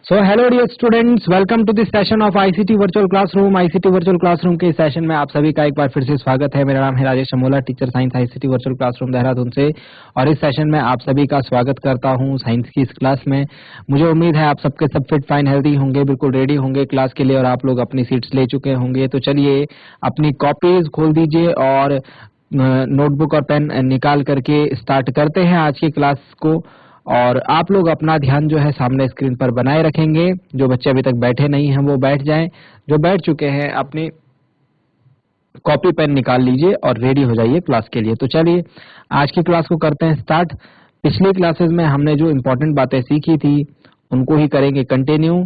So hello dear students, welcome to this session of ICT virtual classroom. ICT virtual classroom के इस session में आप सभी का एक बार फिर से स्वागत है। मेरा नाम है Rajesh Amola, teacher science ICT virtual classroom Dehradun से, और इस सेशन में आप सभी का स्वागत करता हूं साइंस की इस क्लास में। मुझे उम्मीद है आप सबके सब फिट फाइन हेल्दी होंगे, बिल्कुल रेडी होंगे क्लास के लिए, और आप लोग अपनी सीट्स ले चुके होंगे। तो चलिए अपनी कॉपीज खोल दीजिए और नोटबुक और पेन निकाल करके स्टार्ट करते हैं आज की क्लास को। और आप लोग अपना ध्यान जो है सामने स्क्रीन पर बनाए रखेंगे। जो बच्चे अभी तक बैठे नहीं हैं वो बैठ जाएं, जो बैठ चुके हैं अपनी कॉपी पेन निकाल लीजिए और रेडी हो जाइए क्लास के लिए। तो चलिए आज की क्लास को करते हैं स्टार्ट। पिछली क्लासेस में हमने जो इम्पोर्टेंट बातें सीखी थी उनको ही करेंगे कंटिन्यू।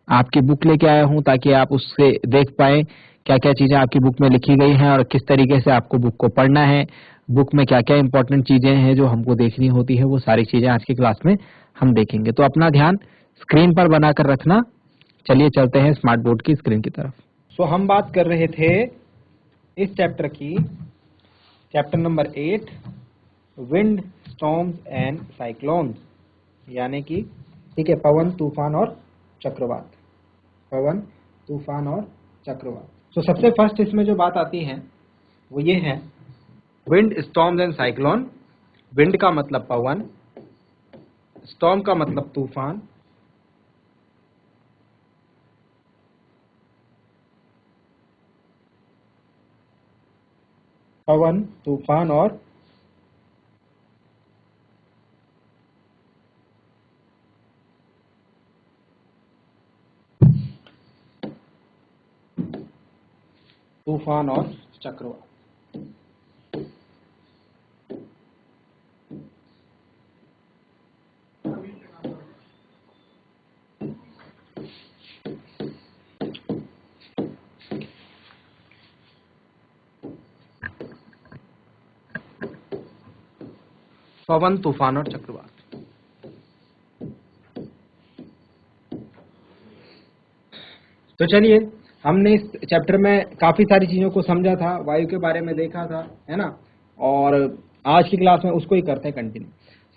आपकी बुक लेके आया हूं ताकि आप उससे देख पाए क्या क्या चीजें आपकी बुक में लिखी गई हैं और किस तरीके से आपको बुक को पढ़ना है। बुक में क्या क्या इंपॉर्टेंट चीजें हैं जो हमको देखनी होती है, वो सारी चीजें आज की क्लास में हम देखेंगे। तो अपना ध्यान स्क्रीन पर बनाकर रखना। चलिए चलते हैं स्मार्ट बोर्ड की स्क्रीन की तरफ। सो हम बात कर रहे थे इस चैप्टर की, chapter number 8, wind storms and cyclones, यानी कि ठीक है, पवन, तूफान और चक्रवात। पवन, तूफान और चक्रवात। तो सबसे फर्स्ट इसमें जो बात आती है वो ये है, wind storms and cyclone. Wind का मतलब पवन, स्टॉर्म का मतलब तूफान, पवन, तूफान और चक्रवात। पवन, तूफान और चक्रवात। तो चलिए, हमने इस चैप्टर में काफी सारी चीजों को समझा था, वायु के बारे में देखा था, है ना। और आज की क्लास में उसको ही करते हैं कंटिन्यू।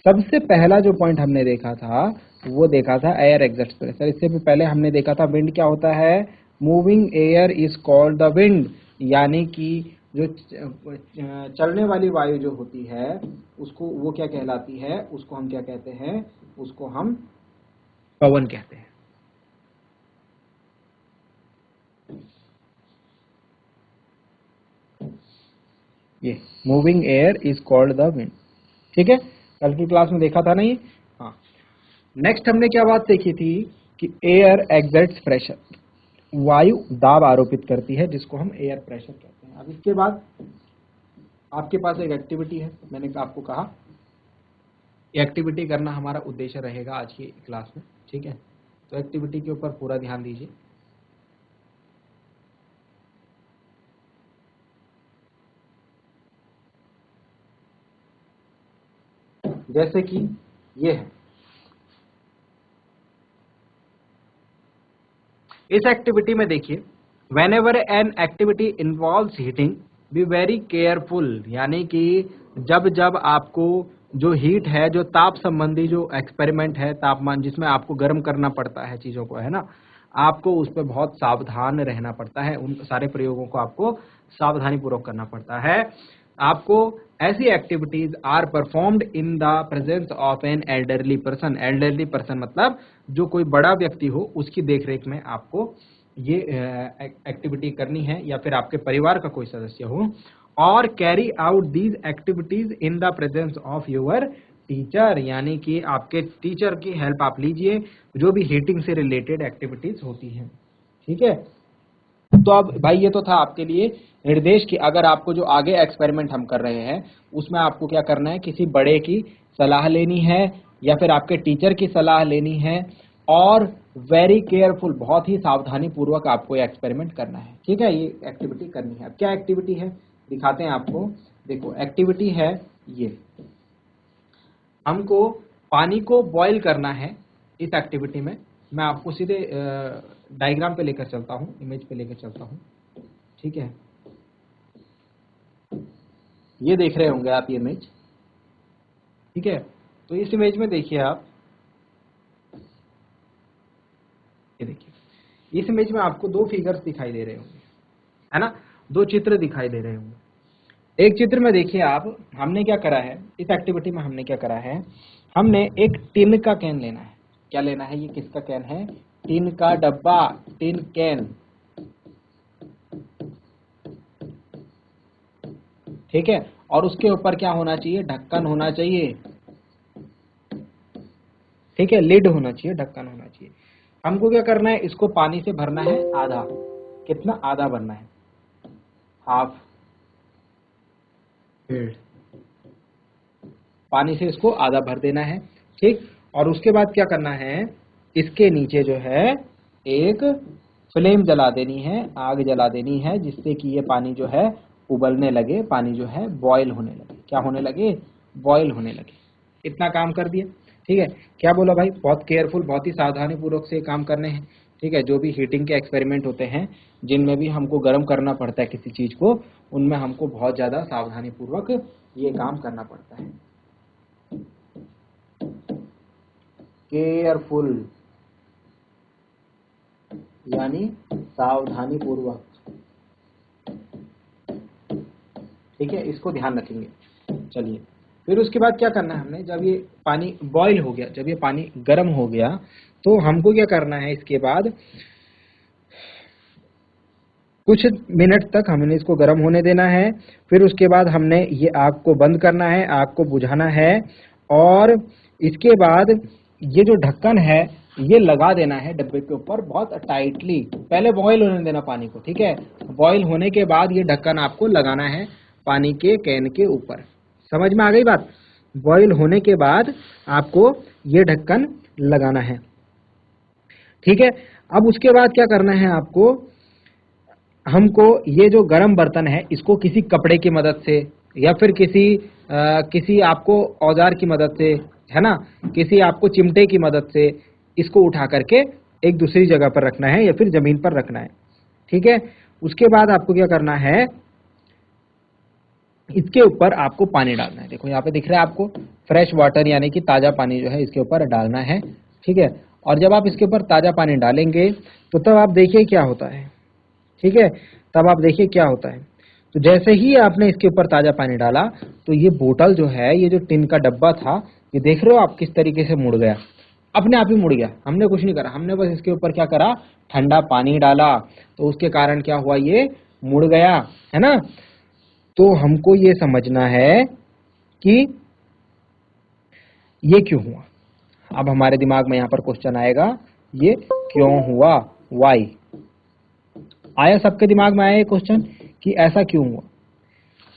सबसे पहला जो पॉइंट हमने देखा था वो देखा था एयर एग्जॉस्ट प्रेशर। इससे भी पहले हमने देखा था विंड क्या होता है। Moving air is called the wind, यानी कि जो चलने वाली वायु जो होती है उसको वो क्या कहलाती है, उसको हम क्या कहते हैं, उसको हम पवन कहते हैं। ये moving air is called the wind. ठीक है, कल की क्लास में देखा था ना ये। हाँ, नेक्स्ट हमने क्या बात देखी थी कि एयर एग्जर्ट्स प्रेशर, वायु दाब आरोपित करती है जिसको हम एयर प्रेशर कहते हैं। अब इसके बाद आपके पास एक एक्टिविटी है, मैंने आपको कहा एक्टिविटी करना हमारा उद्देश्य रहेगा आज की क्लास में। ठीक है, तो एक्टिविटी के ऊपर पूरा ध्यान दीजिए। जैसे कि ये है, इस एक्टिविटी में देखिए, when ever an activity involves heating be very careful, यानी कि जब जब आपको जो हीट है, जो ताप संबंधी जो एक्सपेरिमेंट है, तापमान जिसमें आपको गर्म करना पड़ता है चीजों को, है ना, आपको उस पर बहुत सावधान रहना पड़ता है। उन सारे प्रयोगों को आपको सावधानी पूर्वक करना पड़ता है। आपको ऐसी activities are performed in the presence of an elderly person. Elderly person मतलब जो कोई बड़ा व्यक्ति हो, उसकी देखरेख में आपको ये एक्टिविटी करनी है, या फिर आपके परिवार का कोई सदस्य हो। और carry out these activities in the presence of your teacher, यानी कि आपके टीचर की हेल्प आप लीजिए जो भी हीटिंग से रिलेटेड एक्टिविटीज होती हैं। ठीक है, तो अब भाई ये तो था आपके लिए निर्देश कि अगर आपको जो आगे एक्सपेरिमेंट हम कर रहे हैं उसमें आपको क्या करना है, किसी बड़े की सलाह लेनी है या फिर आपके टीचर की सलाह लेनी है, और वेरी केयरफुल, बहुत ही सावधानी पूर्वक आपको ये एक्सपेरिमेंट करना है। ठीक है, ये एक्टिविटी करनी है। अब क्या एक्टिविटी है दिखाते हैं आपको। देखो एक्टिविटी है ये, हमको पानी को बॉईल करना है। इस एक्टिविटी में मैं आपको सीधे डायग्राम पे लेकर चलता हूँ, इमेज पे लेकर चलता हूँ। ठीक है, ये देख रहे होंगे आप ये इमेज। ठीक है, तो इस इमेज में देखिए आप, इस इमेज में आपको दो फिगर्स दिखाई दे रहे होंगे, है ना, दो चित्र दिखाई दे रहे होंगे। एक चित्र में देखिए आप, हमने क्या करा है इस एक्टिविटी में, हमने क्या करा है, हमने एक टिन का कैन लेना है। क्या लेना है, ये किसका कैन है, टिन का डब्बा, टिन कैन, ठीक है। और उसके ऊपर क्या होना चाहिए, ढक्कन होना चाहिए, ठीक है, लिड होना चाहिए, ढक्कन होना चाहिए। हमको क्या करना है, इसको पानी से भरना है आधा। कितना, आधा भरना है, हाफ फील्ड, पानी से इसको आधा भर देना है, ठीक। और उसके बाद क्या करना है, इसके नीचे जो है एक फ्लेम जला देनी है, आग जला देनी है, जिससे कि ये पानी जो है उबलने लगे, पानी जो है बॉयल होने लगे। क्या होने लगे, बॉयल होने लगे। इतना काम कर दिया, ठीक है। क्या बोला भाई, बहुत केयरफुल, बहुत ही सावधानी पूर्वक से काम करने हैं, ठीक है। जो भी हीटिंग के एक्सपेरिमेंट होते हैं, जिनमें भी हमको गर्म करना पड़ता है किसी चीज को, उनमें हमको बहुत ज्यादा सावधानी पूर्वक ये काम करना पड़ता है। केयरफुल यानी सावधानी पूर्वक, ठीक है, इसको ध्यान रखेंगे। चलिए, फिर उसके बाद क्या करना है हमने, जब ये पानी बॉईल हो गया, जब ये पानी गर्म हो गया, तो हमको क्या करना है, इसके बाद कुछ मिनट तक हमने इसको गर्म होने देना है। फिर उसके बाद हमने ये आग को बंद करना है, आग को बुझाना है, और इसके बाद ये जो ढक्कन है ये लगा देना है डब्बे के ऊपर बहुत टाइटली। पहले बॉईल होने देना पानी को, ठीक है। बॉईल होने के बाद ये ढक्कन आपको लगाना है पानी के कैन के ऊपर। समझ में आ गई बात, बॉईल होने के बाद आपको ये ढक्कन लगाना है, ठीक है। अब उसके बाद क्या करना है आपको, हमको ये जो गरम बर्तन है इसको किसी कपड़े की मदद से या फिर किसी आपको औजार की मदद से, है ना, किसी आपको चिमटे की मदद से इसको उठा करके एक दूसरी जगह पर रखना है या फिर जमीन पर रखना है, ठीक है। उसके बाद आपको क्या करना है, इसके ऊपर आपको पानी डालना है। देखो यहाँ पे दिख रहा है आपको, फ्रेश वाटर यानी कि ताजा पानी जो है इसके ऊपर डालना है, ठीक है। और जब आप इसके ऊपर ताजा पानी डालेंगे तो तब आप देखिए क्या होता है, ठीक है, तब आप देखिए क्या होता है। तो जैसे ही आपने इसके ऊपर ताजा पानी डाला तो ये बोतल जो है, ये जो टिन का डब्बा था, ये देख रहे हो आप किस तरीके से मुड़ गया, अपने आप ही मुड़ गया। हमने कुछ नहीं करा, हमने बस इसके ऊपर क्या करा, ठंडा पानी डाला, तो उसके कारण क्या हुआ, ये मुड़ गया, है ना। तो हमको ये समझना है कि ये क्यों हुआ। अब हमारे दिमाग में यहाँ पर क्वेश्चन आएगा, ये क्यों हुआ, वाई। आया सबके दिमाग में, आया ये क्वेश्चन कि ऐसा क्यों हुआ।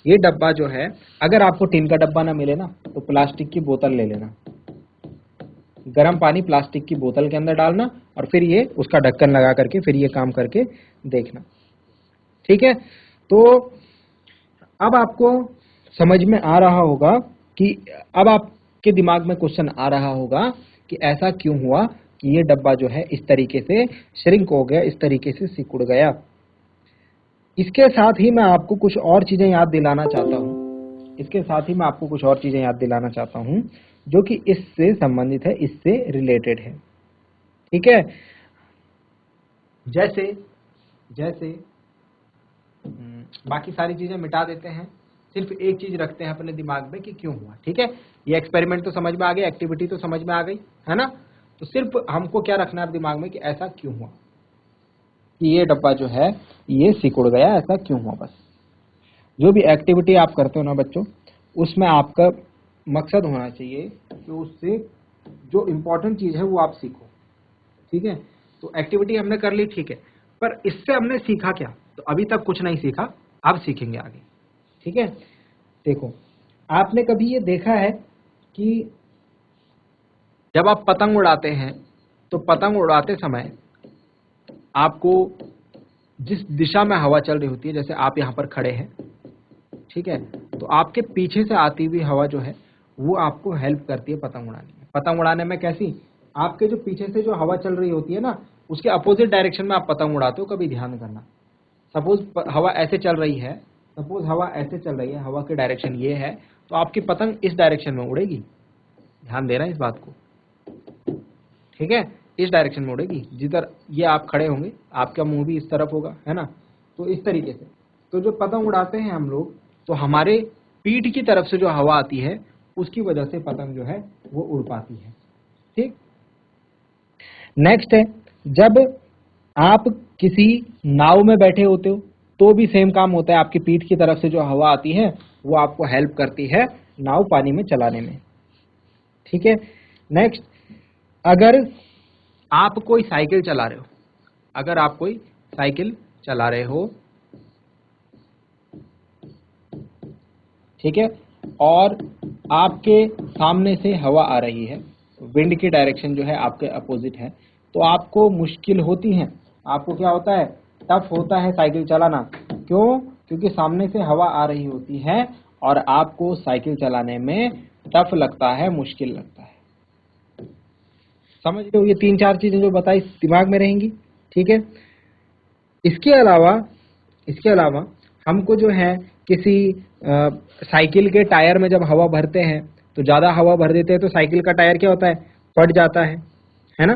ये डब्बा जो है, अगर आपको टिन का डब्बा ना मिले ना तो प्लास्टिक की बोतल ले लेना, गर्म पानी प्लास्टिक की बोतल के अंदर डालना और फिर ये उसका ढक्कन लगा करके फिर ये काम करके देखना, ठीक है। तो अब आपको समझ में आ रहा होगा कि अब आपके दिमाग में क्वेश्चन आ रहा होगा कि ऐसा क्यों हुआ कि ये डब्बा जो है इस तरीके से श्रिंक हो गया, इस तरीके से सिकुड़ गया। इसके साथ ही मैं आपको कुछ और चीजें याद दिलाना चाहता हूँ, इसके साथ ही मैं आपको कुछ और चीजें याद दिलाना चाहता हूँ जो कि इससे संबंधित है, इससे रिलेटेड है, ठीक है। जैसे जैसे बाकी सारी चीजें मिटा देते हैं, सिर्फ एक चीज रखते हैं अपने दिमाग में कि क्यों हुआ, ठीक है। ये एक्सपेरिमेंट तो समझ में आ गया, एक्टिविटी तो समझ में आ गई, है ना। तो सिर्फ हमको क्या रखना है दिमाग में कि ऐसा क्यों हुआ कि ये डब्बा जो है ये सिकुड़ गया, ऐसा क्यों हुआ। बस जो भी एक्टिविटी आप करते हो ना बच्चों, उसमें आपका मकसद होना चाहिए कि उससे जो इम्पोर्टेंट चीज है वो आप सीखो, ठीक है। तो एक्टिविटी हमने कर ली, ठीक है, पर इससे हमने सीखा क्या, तो अभी तक कुछ नहीं सीखा, अब सीखेंगे आगे, ठीक है। देखो, आपने कभी ये देखा है कि जब आप पतंग उड़ाते हैं तो पतंग उड़ाते समय आपको जिस दिशा में हवा चल रही होती है, जैसे आप यहाँ पर खड़े हैं, ठीक है, तो आपके पीछे से आती हुई हवा जो है वो आपको हेल्प करती है पतंग उड़ाने में। पतंग उड़ाने में कैसी, आपके जो पीछे से जो हवा चल रही होती है ना, उसके अपोजिट डायरेक्शन में आप पतंग उड़ाते हो, कभी ध्यान करना। सपोज हवा ऐसे चल रही है, सपोज हवा ऐसे चल रही है, हवा की डायरेक्शन ये है, तो आपकी पतंग इस डायरेक्शन में उड़ेगी, ध्यान देना इस बात को, ठीक है। इस डायरेक्शन में उड़ेगी, जिधर ये आप खड़े होंगे आपका मुंह भी इस तरफ होगा, है ना। तो इस तरीके से तो जो पतंग उड़ाते हैं हम लोग, तो हमारे पीठ की तरफ से जो हवा आती है उसकी वजह से पतंग जो है वो उड़ पाती है। ठीक। नेक्स्ट है, जब आप किसी नाव में बैठे होते हो तो भी सेम काम होता है, आपकी पीठ की तरफ से जो हवा आती है वो आपको हेल्प करती है नाव पानी में चलाने में। ठीक है। नेक्स्ट, अगर आप कोई साइकिल चला रहे हो, अगर आप कोई साइकिल चला रहे हो, ठीक है, और आपके सामने से हवा आ रही है, विंड की डायरेक्शन जो है आपके अपोजिट है, तो आपको मुश्किल होती है, आपको क्या होता है, टफ होता है साइकिल चलाना। क्यों? क्योंकि सामने से हवा आ रही होती है और आपको साइकिल चलाने में टफ लगता है, मुश्किल लगता है। समझ लो, ये 3-4 चीजें जो बताई दिमाग में रहेंगी। ठीक है। इसके अलावा हमको जो है किसी साइकिल के टायर में जब हवा भरते हैं तो ज़्यादा हवा भर देते हैं तो साइकिल का टायर क्या होता है, फट जाता है ना।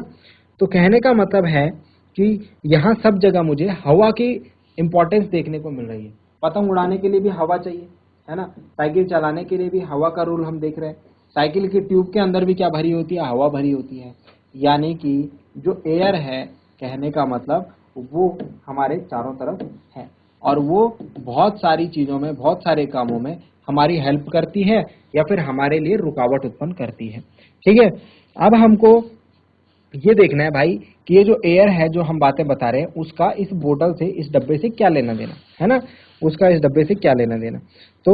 तो कहने का मतलब है कि यहाँ सब जगह मुझे हवा की इंपॉर्टेंस देखने को मिल रही है। पतंग उड़ाने के लिए भी हवा चाहिए, है ना। साइकिल चलाने के लिए भी हवा का रोल हम देख रहे हैं। साइकिल की ट्यूब के अंदर भी क्या भरी होती है, हवा भरी होती है। यानी कि जो एयर है, कहने का मतलब वो हमारे चारों तरफ है और वो बहुत सारी चीज़ों में, बहुत सारे कामों में हमारी हेल्प करती है या फिर हमारे लिए रुकावट उत्पन्न करती है। ठीक है। अब हमको ये देखना है भाई कि ये जो एयर है जो हम बातें बता रहे हैं उसका इस बोतल से, इस डब्बे से क्या लेना देना है ना, उसका इस डब्बे से क्या लेना देना। तो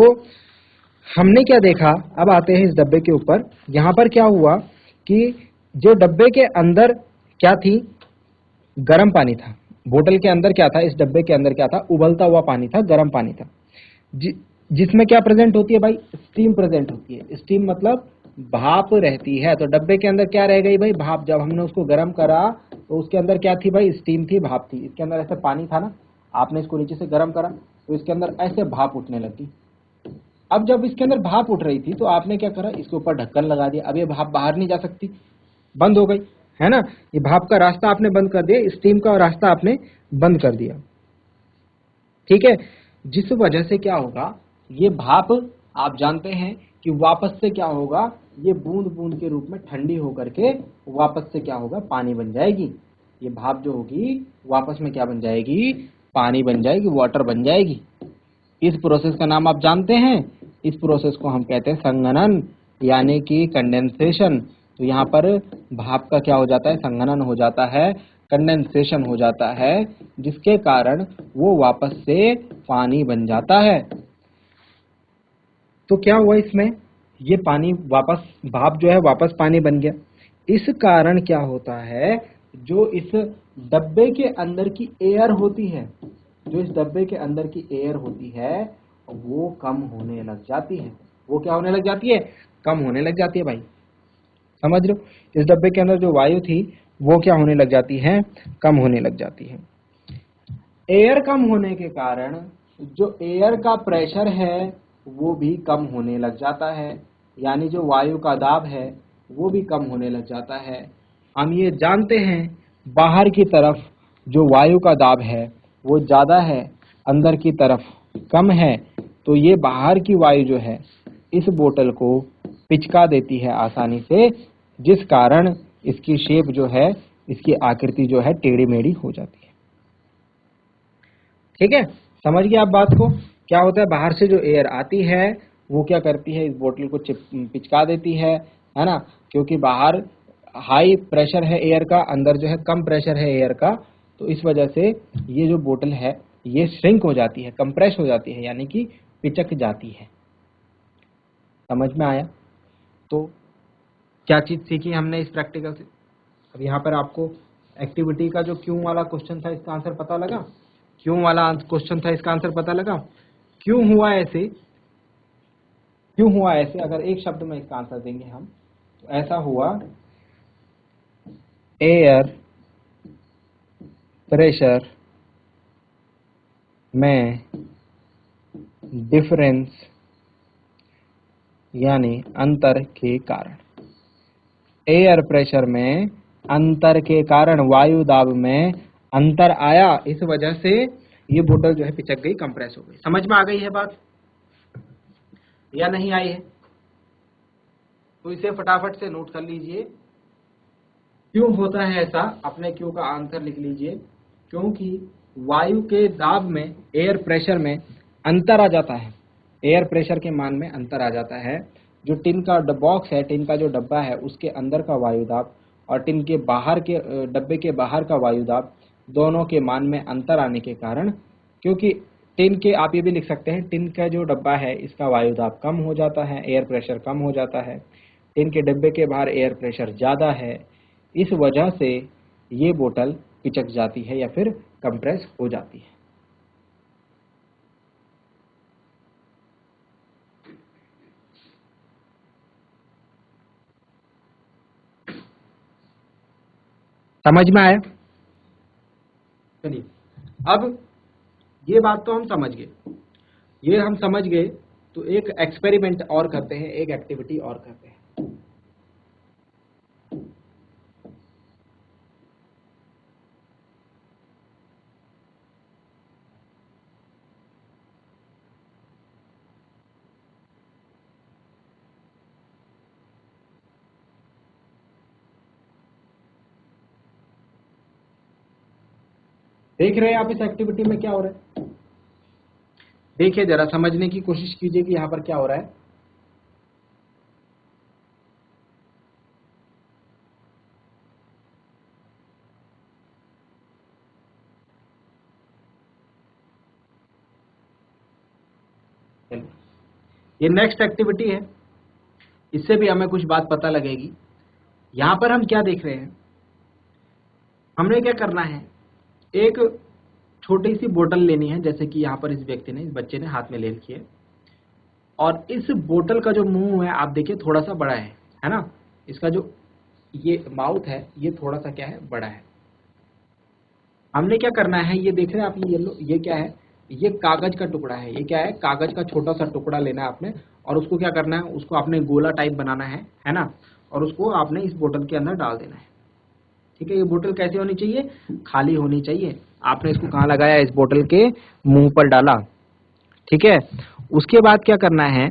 हमने क्या देखा, अब आते हैं इस डब्बे के ऊपर। यहाँ पर क्या हुआ कि जो डब्बे के अंदर क्या थी, गर्म पानी था। बोतल के अंदर क्या था, इस डब्बे के अंदर क्या था, उबलता हुआ पानी था, गर्म पानी था। जिसमें क्या प्रेजेंट होती है भाई, स्टीम प्रेजेंट होती है। स्टीम मतलब भाप रहती है। तो डब्बे के अंदर क्या रह गई भाई, भाप। जब हमने उसको गर्म करा तो उसके अंदर क्या थी भाई, स्टीम थी, भाप थी। इसके अंदर ऐसे पानी था ना, आपने इसको नीचे से गर्म करा तो इसके अंदर ऐसे भाप उठने लगी। अब जब इसके अंदर भाप उठ रही थी तो आपने क्या करा, इसके ऊपर ढक्कन लगा दिया। अब ये भाप बाहर नहीं जा सकती, बंद हो गई, है ना। ये भाप का रास्ता आपने बंद कर दिया, स्टीम का रास्ता आपने बंद कर दिया। ठीक है। जिस वजह से क्या होगा, ये भाप आप जानते हैं कि वापस से क्या होगा, ये बूंद बूंद के रूप में ठंडी होकर के वापस से क्या होगा, पानी बन जाएगी। ये भाप जो होगी वापस में क्या बन जाएगी, पानी बन जाएगी, वाटर बन जाएगी। इस प्रोसेस का नाम आप जानते हैं, इस प्रोसेस को हम कहते हैं संघनन, यानी कि कंडेंसेशन। तो यहाँ पर भाप का क्या हो जाता है, संघनन हो जाता है, कंडेंसेशन हो जाता है, जिसके कारण वो वापस से पानी बन जाता है। तो क्या हुआ इसमें, ये पानी वापस, भाप जो है वापस पानी बन गया। इस कारण क्या होता है, जो इस डब्बे के अंदर की एयर होती है, जो इस डब्बे के अंदर की एयर होती है वो कम होने लग जाती है। वो क्या होने लग जाती है, कम होने लग जाती है भाई। समझ लो, इस डब्बे के अंदर जो वायु थी वो क्या होने लग जाती है, कम होने लग जाती है। एयर कम होने के कारण जो एयर का प्रेशर है वो भी कम होने लग जाता है, यानी जो वायु का दाब है वो भी कम होने लग जाता है। हम ये जानते हैं बाहर की तरफ जो वायु का दाब है वो ज़्यादा है, अंदर की तरफ कम है। तो ये बाहर की वायु जो है इस बोतल को पिचका देती है आसानी से, जिस कारण इसकी शेप जो है, इसकी आकृति जो है टेढ़ी मेढ़ी हो जाती है। ठीक है, समझ गए आप बात को। क्या होता है, बाहर से जो एयर आती है वो क्या करती है, इस बोतल को पिचका देती है ना। क्योंकि बाहर हाई प्रेशर है एयर का, अंदर जो है कम प्रेशर है एयर का, तो इस वजह से ये जो बोतल है ये श्रिंक हो जाती है, कंप्रेस हो जाती है, यानी कि पिचक जाती है। समझ में आया। तो क्या चीज सीखी हमने इस प्रैक्टिकल से। अब यहाँ पर आपको एक्टिविटी का जो क्यों वाला क्वेश्चन था इसका आंसर पता लगा, क्यों वाला क्वेश्चन था इसका आंसर पता लगा। क्यों हुआ ऐसे, क्यों हुआ ऐसे, अगर एक शब्द में इसका आंसर देंगे हम तो ऐसा हुआ, एयर प्रेशर में डिफरेंस, यानी अंतर के कारण। एयर प्रेशर में अंतर के कारण वायु दाब में अंतर आया, इस वजह से ये बोतल जो है पिचक गई, कंप्रेस हो गई। समझ में आ गई है बात या नहीं आई है? तो इसे फटाफट से नोट कर लीजिए। क्यों होता है ऐसा, अपने क्यों का आंसर लिख लीजिए। क्योंकि वायु के दाब में, एयर प्रेशर में अंतर आ जाता है, एयर प्रेशर के मान में अंतर आ जाता है। जो टिन का बॉक्स है, टिन का जो डब्बा है, उसके अंदर का वायु दाब और टिन के बाहर के डब्बे के बाहर का वायु दाब, दोनों के मान में अंतर आने के कारण, क्योंकि टिन के, आप ये भी लिख सकते हैं, टिन का जो डब्बा है इसका वायु दाब कम हो जाता है, एयर प्रेशर कम हो जाता है। टिन के डब्बे के बाहर एयर प्रेशर ज़्यादा है, इस वजह से ये बोतल पिचक जाती है या फिर कंप्रेस हो जाती है। समझ में आया? चलिए, अब ये बात तो हम समझ गए, ये हम समझ गए, तो एक एक्सपेरिमेंट और करते हैं, एक एक्टिविटी और करते हैं। देख रहे हैं आप इस एक्टिविटी में क्या हो रहा है? देखिए, जरा समझने की कोशिश कीजिए कि यहां पर क्या हो रहा है। ये नेक्स्ट एक्टिविटी है, इससे भी हमें कुछ बात पता लगेगी। यहां पर हम क्या देख रहे हैं, हमने क्या करना है, एक छोटी सी बोतल लेनी है, जैसे कि यहाँ पर इस व्यक्ति ने, इस बच्चे ने हाथ में ले रखी है, और इस बोतल का जो मुंह है आप देखिए थोड़ा सा बड़ा है ना, इसका जो ये माउथ है ये थोड़ा सा क्या है, बड़ा है। हमने क्या करना है, ये देख रहे हैं आप, ये येलो, ये क्या है, ये कागज का टुकड़ा है, ये क्या है, कागज का छोटा सा टुकड़ा लेना है आपने, और उसको क्या करना है, उसको आपने गोला टाइप बनाना है ना, और उसको आपने इस बोतल के अंदर डाल देना है। ठीक है, ये बोतल कैसी होनी चाहिए, खाली होनी चाहिए। आपने इसको कहाँ लगाया, इस बोतल के मुंह पर डाला। ठीक है, उसके बाद क्या करना है,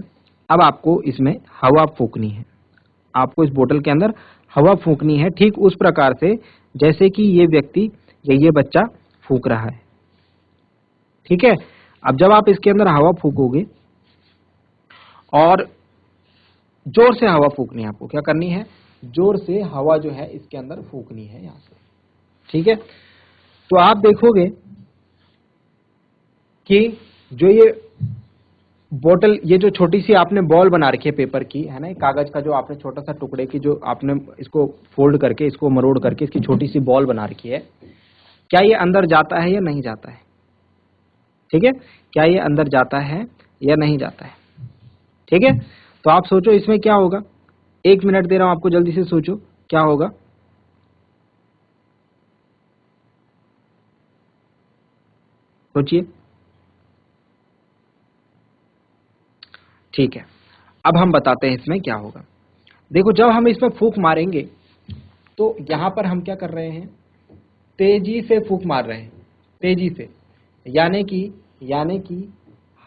अब आपको इसमें हवा फूकनी है, आपको इस बोतल के अंदर हवा फूकनी है, ठीक उस प्रकार से जैसे कि ये व्यक्ति या ये बच्चा फूक रहा है। ठीक है, अब जब आप इसके अंदर हवा फूकोगे, और जोर से हवा फूकनी है, आपको क्या करनी है, जोर से हवा जो है इसके अंदर फूकनी है यहां से। ठीक है, तो आप देखोगे कि जो ये बोतल, ये जो छोटी सी आपने बॉल बना रखी है पेपर की, है ना, कागज का जो आपने छोटा सा टुकड़े की, जो आपने इसको फोल्ड करके, इसको मरोड़ करके इसकी छोटी सी बॉल बना रखी है, क्या ये अंदर जाता है या नहीं जाता है? ठीक है, क्या ये अंदर जाता है या नहीं जाता है? ठीक है, तो आप सोचो इसमें क्या होगा, 1 मिनट दे रहा हूं आपको, जल्दी से सोचो क्या होगा। सोचिए। ठीक है, अब हम बताते हैं इसमें क्या होगा। देखो, जब हम इसमें फूंक मारेंगे तो यहां पर हम क्या कर रहे हैं, तेजी से फूंक मार रहे हैं, तेजी से, यानी कि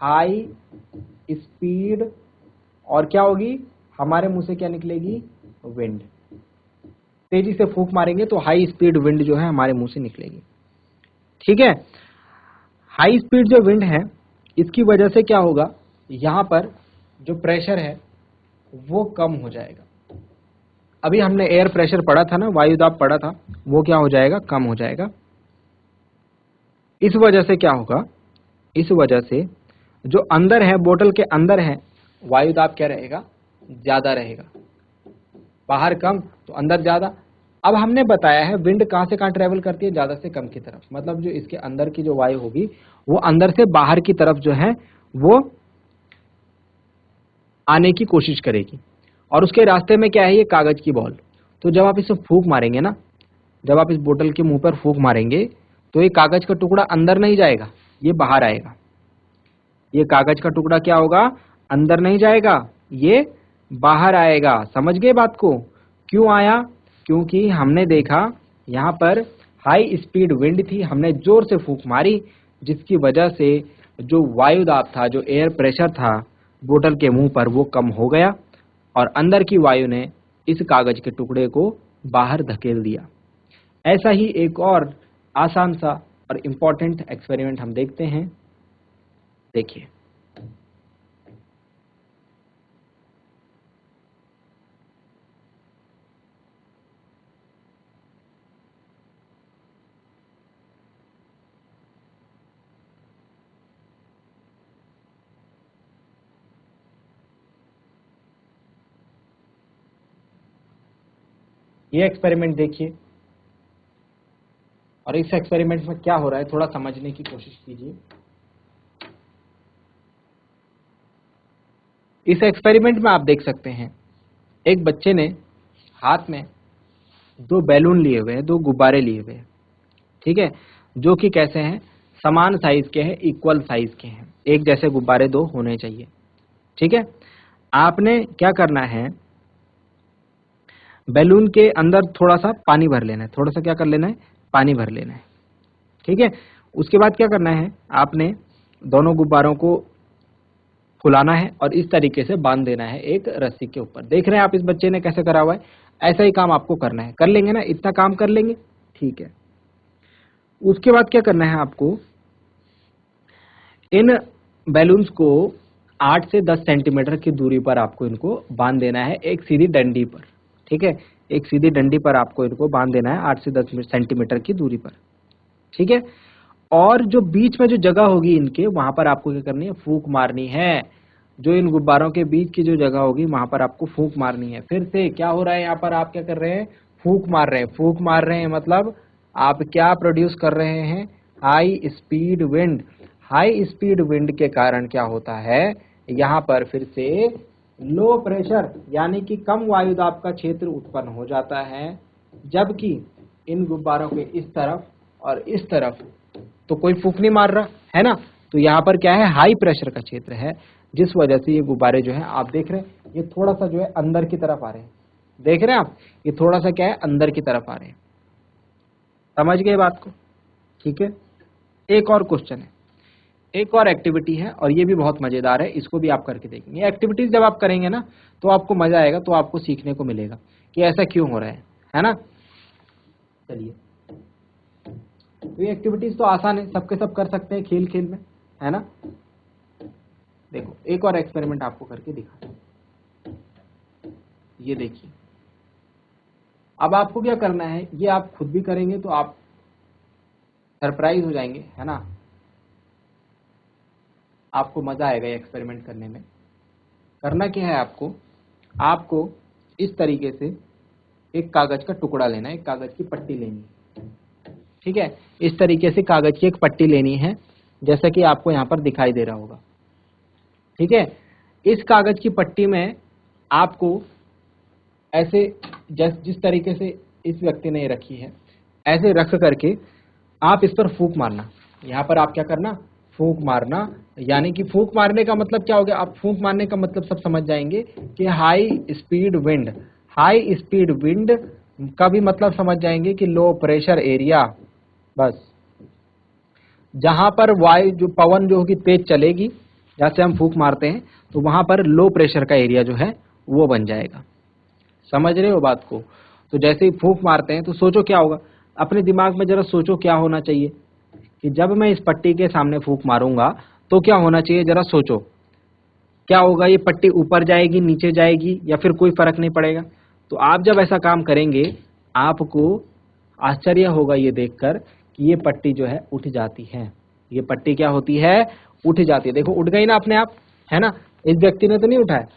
हाई स्पीड, और क्या होगी, हमारे मुंह से क्या निकलेगी, विंड। तेजी से फूंक मारेंगे तो हाई स्पीड विंड जो है हमारे मुंह से निकलेगी। ठीक है, हाई स्पीड जो विंड है, इसकी वजह से क्या होगा, यहां पर जो प्रेशर है वो कम हो जाएगा। अभी हमने एयर प्रेशर पढ़ा था ना, वायु दाब पढ़ा था, वो क्या हो जाएगा, कम हो जाएगा। इस वजह से क्या होगा, इस वजह से जो अंदर है, बोतल के अंदर है, वायु दाब क्या रहेगा, ज्यादा रहेगा। बाहर कम तो अंदर ज्यादा। अब हमने बताया है विंड कहां से कहां ट्रेवल करती है, ज्यादा से कम की तरफ, मतलब जो इसके अंदर की जो वायु होगी वो अंदर से बाहर की तरफ जो है वो आने की कोशिश करेगी, और उसके रास्ते में क्या है, ये कागज की बॉल। तो जब आप इसे फूंक मारेंगे ना, जब आप इस बोतल के मुंह पर फूंक मारेंगे तो ये कागज का टुकड़ा अंदर नहीं जाएगा, ये बाहर आएगा। ये कागज का टुकड़ा क्या होगा, अंदर नहीं जाएगा, ये बाहर आएगा। समझ गए बात को? क्यों आया, क्योंकि हमने देखा यहाँ पर हाई स्पीड विंड थी, हमने जोर से फूंक मारी, जिसकी वजह से जो वायु दाब था, जो एयर प्रेशर था बोतल के मुंह पर, वो कम हो गया और अंदर की वायु ने इस कागज के टुकड़े को बाहर धकेल दिया। ऐसा ही एक और आसान सा और इम्पोर्टेंट एक्सपेरिमेंट हम देखते हैं। देखिए, ये एक्सपेरिमेंट देखिए और इस एक्सपेरिमेंट में क्या हो रहा है थोड़ा समझने की कोशिश कीजिए। इस एक्सपेरिमेंट में आप देख सकते हैं एक बच्चे ने हाथ में दो बैलून लिए हुए हैं, दो गुब्बारे लिए हुए हैं, ठीक है, जो कि कैसे हैं, समान साइज के हैं, इक्वल साइज के हैं, एक जैसे गुब्बारे दो होने चाहिए, ठीक है। आपने क्या करना है, बैलून के अंदर थोड़ा सा पानी भर लेना है, थोड़ा सा क्या कर लेना है, पानी भर लेना है, ठीक है। उसके बाद क्या करना है, आपने दोनों गुब्बारों को फुलाना है और इस तरीके से बांध देना है एक रस्सी के ऊपर। देख रहे हैं आप इस बच्चे ने कैसे करा हुआ है, ऐसा ही काम आपको करना है। कर लेंगे ना, इतना काम कर लेंगे, ठीक है। उसके बाद क्या करना है, आपको इन बैलून्स को 8 से 10 सेंटीमीटर की दूरी पर आपको इनको बांध देना है एक सीधी डंडी पर, ठीक है। एक सीधी डंडी पर आपको इनको बांध देना है 8 से 10 सेंटीमीटर की दूरी पर, ठीक है। और जो बीच में जो जगह होगी इनके, वहां पर आपको क्या करनी है, फूंक मारनी है। जो इन गुब्बारों के बीच की जो जगह होगी वहां पर आपको फूंक मारनी है। फिर से क्या हो रहा है, यहाँ पर आप क्या कर रहे हैं, फूंक मार रहे हैं। फूंक मार रहे हैं मतलब आप क्या प्रोड्यूस कर रहे हैं, high speed wind. High speed wind के कारण क्या होता है, यहाँ पर फिर से लो प्रेशर यानी कि कम वायु दाब का क्षेत्र उत्पन्न हो जाता है, जबकि इन गुब्बारों के इस तरफ और इस तरफ तो कोई फूंक नहीं मार रहा है ना, तो यहाँ पर क्या है, हाई प्रेशर का क्षेत्र है, जिस वजह से ये गुब्बारे जो है आप देख रहे हैं ये थोड़ा सा जो है अंदर की तरफ आ रहे हैं। देख रहे हैं आप, ये थोड़ा सा क्या है, अंदर की तरफ आ रहे हैं। समझ गए बात को, ठीक है। एक और क्वेश्चन है, एक और एक्टिविटी है और ये भी बहुत मजेदार है, इसको भी आप करके देखेंगे। एक्टिविटीज जब आप करेंगे ना तो आपको मजा आएगा, तो आपको सीखने को मिलेगा कि ऐसा क्यों हो रहा है ना। चलिए, तो ये एक्टिविटीज तो आसान है, सबके सब कर सकते हैं खेल खेल में, है ना। देखो एक और एक्सपेरिमेंट आपको करके दिखा, ये देखिए। अब आपको क्या करना है, ये आप खुद भी करेंगे तो आप सरप्राइज हो जाएंगे, है ना। आपको मजा आएगा ये एक्सपेरिमेंट करने में। करना क्या है आपको, आपको इस तरीके से एक कागज का टुकड़ा लेना है, एक कागज की पट्टी लेनी है, ठीक है। इस तरीके से कागज की एक पट्टी लेनी है, जैसा कि आपको यहाँ पर दिखाई दे रहा होगा, ठीक है। इस कागज की पट्टी में आपको ऐसे जिस तरीके से इस व्यक्ति ने रखी है, ऐसे रख करके आप इस पर फूंक मारना। यहाँ पर आप क्या करना, फूंक मारना। यानी कि फूंक मारने का मतलब क्या हो गया, आप फूंक मारने का मतलब सब समझ जाएंगे कि high speed wind. High speed wind का भी मतलब समझ जाएंगे कि लो प्रेशर एरिया। बस जहां पर वायु जो पवन जो होगी तेज चलेगी, जैसे हम फूंक मारते हैं, तो वहां पर लो प्रेशर का एरिया जो है वो बन जाएगा। समझ रहे हो बात को। तो जैसे ही फूंक मारते हैं तो सोचो क्या होगा, अपने दिमाग में जरा सोचो क्या होना चाहिए कि जब मैं इस पट्टी के सामने फूंक मारूंगा तो क्या होना चाहिए, जरा सोचो क्या होगा। ये पट्टी ऊपर जाएगी, नीचे जाएगी, या फिर कोई फर्क नहीं पड़ेगा। तो आप जब ऐसा काम करेंगे आपको आश्चर्य होगा ये देखकर कि ये पट्टी जो है उठ जाती है। ये पट्टी क्या होती है, उठ जाती है। देखो उठ गई ना अपने आप, है ना। इस व्यक्ति ने तो नहीं उठाया।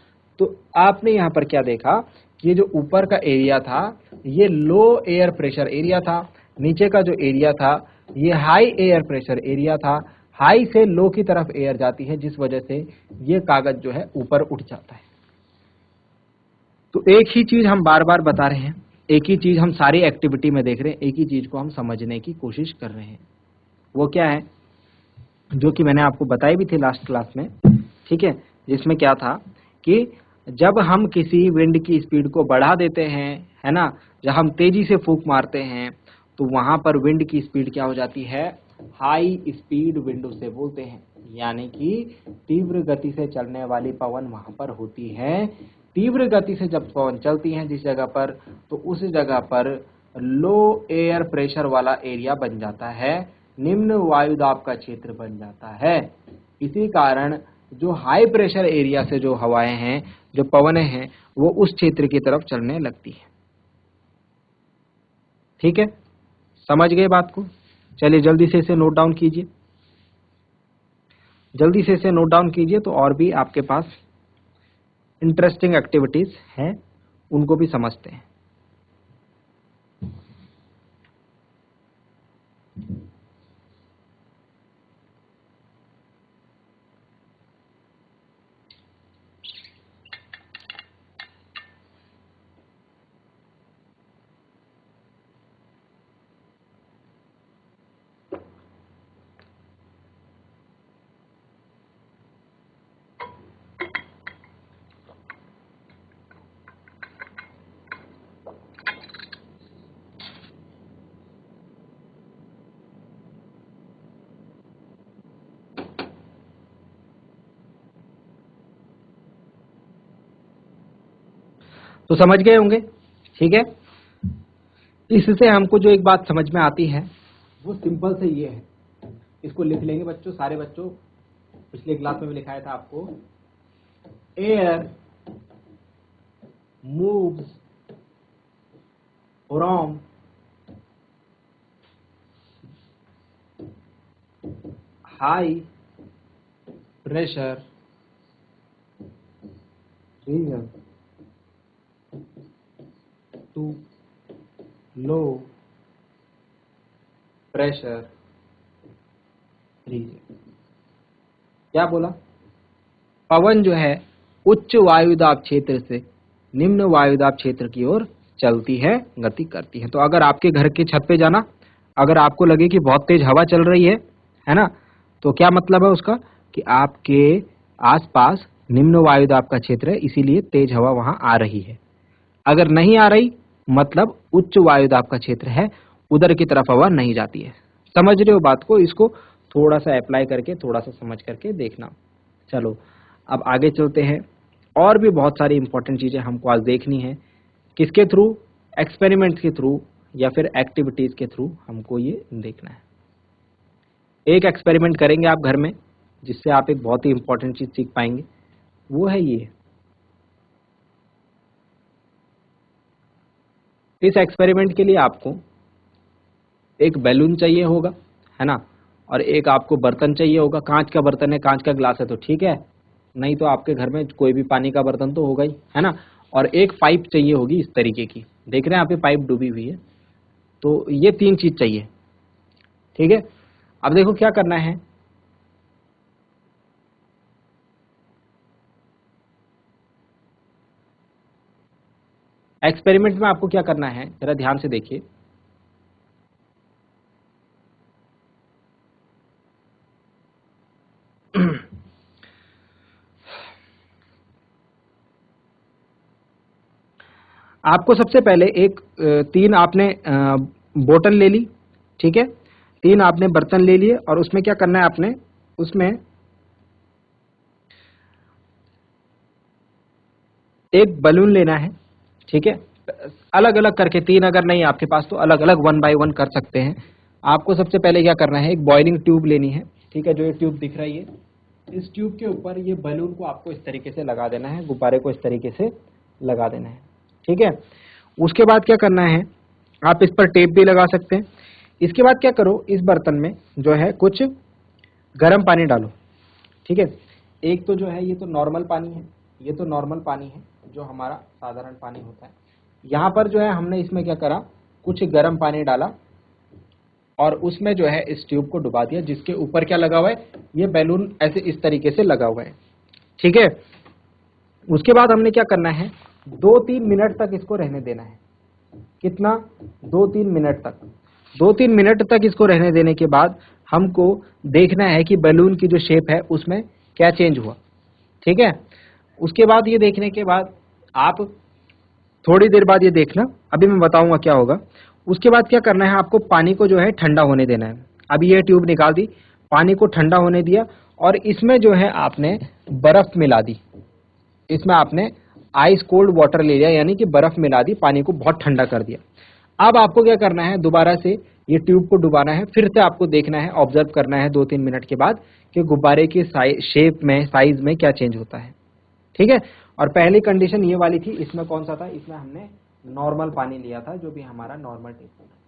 तो आपने यहाँ पर क्या देखा कि ये जो ऊपर का एरिया था ये लो एयर प्रेशर एरिया था, नीचे का जो एरिया था ये हाई एयर प्रेशर एरिया था। हाई से लो की तरफ एयर जाती है, जिस वजह से ये कागज जो है ऊपर उठ जाता है। तो एक ही चीज हम बार बार बता रहे हैं, एक ही चीज हम सारी एक्टिविटी में देख रहे हैं, एक ही चीज को हम समझने की कोशिश कर रहे हैं। वो क्या है, जो कि मैंने आपको बताई भी थी लास्ट क्लास में, ठीक है। जिसमें क्या था कि जब हम किसी विंड की स्पीड को बढ़ा देते हैं, है ना, जब हम तेजी से फूंक मारते हैं तो वहां पर विंड की स्पीड क्या हो जाती है, हाई स्पीड विंड उसे बोलते हैं, यानी कि तीव्र गति से चलने वाली पवन वहां पर होती है। तीव्र गति से जब पवन चलती है जिस जगह पर, तो उस जगह पर लो एयर प्रेशर वाला एरिया बन जाता है, निम्न वायुदाब का क्षेत्र बन जाता है। इसी कारण जो हाई प्रेशर एरिया से जो हवाएं हैं, जो पवनें हैं, वो उस क्षेत्र की तरफ चलने लगती है। ठीक है, समझ गए बात को? चलिए जल्दी से इसे नोट डाउन कीजिए, जल्दी से इसे नोट डाउन कीजिए, तो और भी आपके पास इंटरेस्टिंग एक्टिविटीज हैं, उनको भी समझते हैं। तो समझ गए होंगे, ठीक है। इससे हमको जो एक बात समझ में आती है वो सिंपल से ये है, इसको लिख लेंगे बच्चों, सारे बच्चों, पिछले क्लास में भी लिखाया था आपको, air moves from high pressure region to low pressure region. क्या बोला? पवन जो है उच्च वायुदाब क्षेत्र से निम्न वायुदाब क्षेत्र की ओर चलती है, गति करती है। तो अगर आपके घर की छत पे जाना, अगर आपको लगे कि बहुत तेज हवा चल रही है ना, तो क्या मतलब है उसका, कि आपके आसपास निम्न वायुदाब का क्षेत्र है, इसीलिए तेज हवा वहां आ रही है। अगर नहीं आ रही, मतलब उच्च वायुदाब का क्षेत्र है, उधर की तरफ हवा नहीं जाती है। समझ रहे हो बात को? इसको थोड़ा सा अप्लाई करके, थोड़ा सा समझ करके देखना। चलो अब आगे चलते हैं, और भी बहुत सारी इंपॉर्टेंट चीजें हमको आज देखनी है। किसके थ्रू? एक्सपेरिमेंट के थ्रू या फिर एक्टिविटीज के थ्रू हमको ये देखना है। एक एक्सपेरिमेंट करेंगे आप घर में, जिससे आप एक बहुत ही इंपॉर्टेंट चीज सीख पाएंगे, वो है ये। इस एक्सपेरिमेंट के लिए आपको एक बैलून चाहिए होगा, है ना, और एक आपको बर्तन चाहिए होगा। कांच का बर्तन है, कांच का ग्लास है तो ठीक है, नहीं तो आपके घर में कोई भी पानी का बर्तन तो होगा ही, है ना। और एक पाइप चाहिए होगी इस तरीके की, देख रहे हैं आप ये पाइप डूबी हुई है। तो ये 3 चीज चाहिए, ठीक है। अब देखो क्या करना है, एक्सपेरिमेंट में आपको क्या करना है, जरा ध्यान से देखिए। आपको सबसे पहले एक 3 आपने बोतल ले ली, ठीक है, 3 आपने बर्तन ले लिए, और उसमें क्या करना है आपने, उसमें एक बलून लेना है, ठीक है। अलग अलग करके 3, अगर नहीं आपके पास तो अलग अलग 1 बाय 1 कर सकते हैं। आपको सबसे पहले क्या करना है, एक बॉइलिंग ट्यूब लेनी है, ठीक है, जो ये ट्यूब दिख रही है, इस ट्यूब के ऊपर ये बलून को आपको इस तरीके से लगा देना है, गुब्बारे को इस तरीके से लगा देना है, ठीक है। उसके बाद क्या करना है, आप इस पर टेप भी लगा सकते हैं। इसके बाद क्या करो, इस बर्तन में जो है कुछ गर्म पानी डालो, ठीक है। एक तो जो है ये तो नॉर्मल पानी है, ये तो नॉर्मल पानी है जो हमारा साधारण पानी होता है। यहाँ पर जो है हमने इसमें क्या करा, कुछ गर्म पानी डाला और उसमें जो है इस ट्यूब को डुबा दिया, जिसके ऊपर क्या लगा हुआ है, ये बैलून ऐसे इस तरीके से लगा हुआ है, ठीक है। उसके बाद हमने क्या करना है, 2-3 मिनट तक इसको रहने देना है। कितना? 2-3 मिनट तक। 2-3 मिनट तक इसको रहने देने के बाद हमको देखना है कि बैलून की जो शेप है उसमें क्या चेंज हुआ, ठीक है। उसके बाद ये देखने के बाद आप थोड़ी देर बाद ये देखना, अभी मैं बताऊंगा क्या होगा। उसके बाद क्या करना है, आपको पानी को जो है ठंडा होने देना है। अभी ये ट्यूब निकाल दी, पानी को ठंडा होने दिया और इसमें जो है आपने बर्फ मिला दी। इसमें आपने आइस कोल्ड वाटर ले लिया, यानी कि बर्फ मिला दी, पानी को बहुत ठंडा कर दिया। अब आपको क्या करना है, दोबारा से ये ट्यूब को डुबाना है, फिर से आपको देखना है, ऑब्जर्व करना है 2-3 मिनट के बाद कि गुब्बारे के शेप में, साइज में क्या चेंज होता है। ठीक है। और पहली कंडीशन ये वाली थी, इसमें कौन सा था, इसमें हमने नॉर्मल पानी लिया था, जो भी हमारा नॉर्मल टेम्परेचर।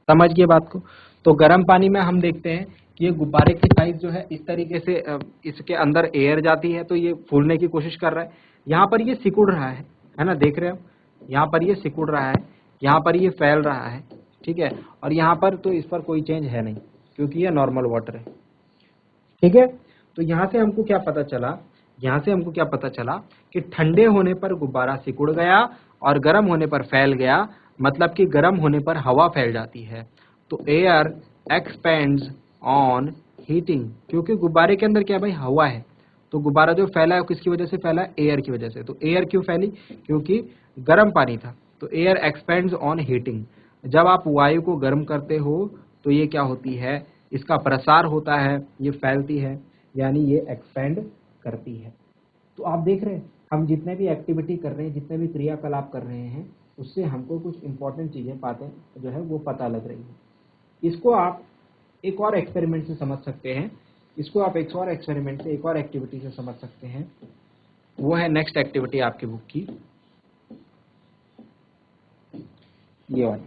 समझ गए बात को। तो गर्म पानी में हम देखते हैं कि ये गुब्बारे की साइज जो है इस तरीके से, इसके अंदर एयर जाती है तो ये फूलने की कोशिश कर रहा है। यहाँ पर ये सिकुड़ रहा है ना, देख रहे हैं हम, यहाँ पर ये सिकुड़ रहा है, यहाँ पर ये फैल रहा है। ठीक है। और यहाँ पर तो इस पर कोई चेंज है नहीं, क्योंकि ये नॉर्मल वाटर है। ठीक है। तो यहाँ से हमको क्या पता चला, यहाँ से हमको क्या पता चला कि ठंडे होने पर गुब्बारा सिकुड़ गया और गर्म होने पर फैल गया। मतलब कि गर्म होने पर हवा फैल जाती है, तो एयर एक्सपेंड्स ऑन हीटिंग। क्योंकि गुब्बारे के अंदर क्या है भाई, हवा है, तो गुब्बारा जो फैला है किसकी वजह से फैला है, एयर की वजह से। तो एयर क्यों फैली, क्योंकि गर्म पानी था। तो एयर एक्सपेंड्स ऑन हीटिंग। जब आप वायु को गर्म करते हो तो ये क्या होती है, इसका प्रसार होता है, ये फैलती है, यानी ये एक्सपेंड करती है। तो आप देख रहे हैं, हम जितने भी एक्टिविटी कर रहे हैं, जितने भी क्रियाकलाप कर रहे हैं, उससे हमको कुछ इंपॉर्टेंट चीजें, बातें जो है वो पता लग रही है। इसको आप एक और एक्सपेरिमेंट से समझ सकते हैं, इसको आप एक और एक्सपेरिमेंट से, एक और एक्टिविटी से समझ सकते हैं। वो है नेक्स्ट एक्टिविटी आपकी बुक की, ये वाली।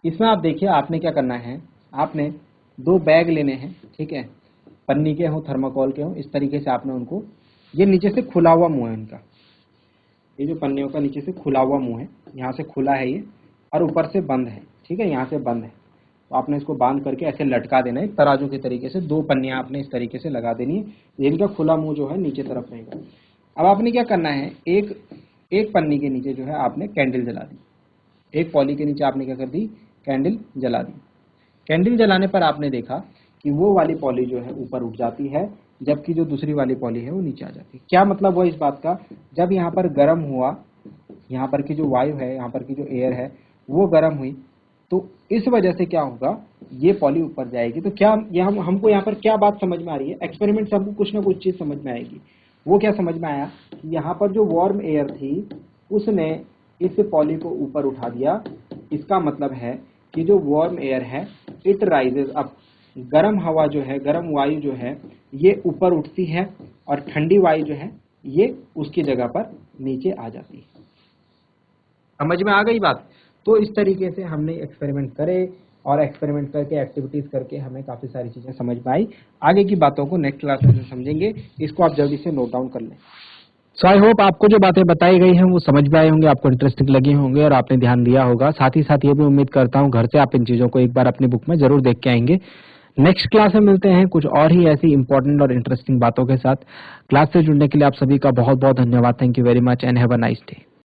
इसमें आप देखिए, आपने क्या करना है, आपने 2 बैग लेने हैं। ठीक है। पन्नी के हो, थर्माकोल के हो, इस तरीके से आपने उनको, ये नीचे से खुला हुआ मुंह है इनका, ये जो पन्नियों का नीचे से खुला हुआ मुंह है, यहाँ से खुला है ये और ऊपर से बंद है। ठीक है, यहाँ से बंद है। तो आपने इसको बांध करके ऐसे लटका देना है तराजू के तरीके से। 2 पन्नियां आपने इस तरीके से लगा देनी है, इनका खुला मुंह जो है नीचे तरफ रहेगा। अब आपने क्या करना है, एक पन्नी के नीचे जो है आपने कैंडल जला दी, एक पॉली के नीचे आपने क्या कर दी, कैंडल जला दी। कैंडल जलाने पर आपने देखा कि वो वाली पॉली जो है ऊपर उठ जाती है, जबकि जो दूसरी वाली पॉली है वो नीचे आ जाती है। क्या मतलब हुआ इस बात का, जब यहाँ पर गर्म हुआ, यहाँ पर की जो वायु है, यहाँ पर की जो एयर है वो गर्म हुई, तो इस वजह से क्या होगा, ये पॉली ऊपर जाएगी। तो क्या हमको यहाँ पर क्या बात समझ में आ रही है, एक्सपेरिमेंट से हमको कुछ ना कुछ चीज समझ में आएगी। वो क्या समझ में आया कि यहाँ पर जो वार्म एयर थी उसने इस पॉली को ऊपर उठा दिया। इसका मतलब है कि जो वार्म एयर है इट राइजेस अप, गर्म हवा जो है, गर्म वायु जो है ये ऊपर उठती है और ठंडी वायु जो है ये उसकी जगह पर नीचे आ जाती है। समझ में आ गई बात। तो इस तरीके से हमने एक्सपेरिमेंट करे और एक्सपेरिमेंट करके, एक्टिविटीज करके हमें काफी सारी चीजें समझ में आई। आगे की बातों को नेक्स्ट क्लास में समझेंगे, इसको आप जल्दी से नोट डाउन कर लें। सो आई होप आपको जो बातें बताई गई हैं वो समझ में आए होंगे, आपको इंटरेस्टिंग लगे होंगे और आपने ध्यान दिया होगा। साथ ही साथ ये भी उम्मीद करता हूँ घर से आप इन चीजों को एक बार अपनी बुक में जरूर देख के आएंगे। नेक्स्ट क्लास में मिलते हैं कुछ और ही ऐसी इंपॉर्टेंट और इंटरेस्टिंग बातों के साथ। क्लास से जुड़ने के लिए आप सभी का बहुत बहुत धन्यवाद। Thank you very much and have a nice day.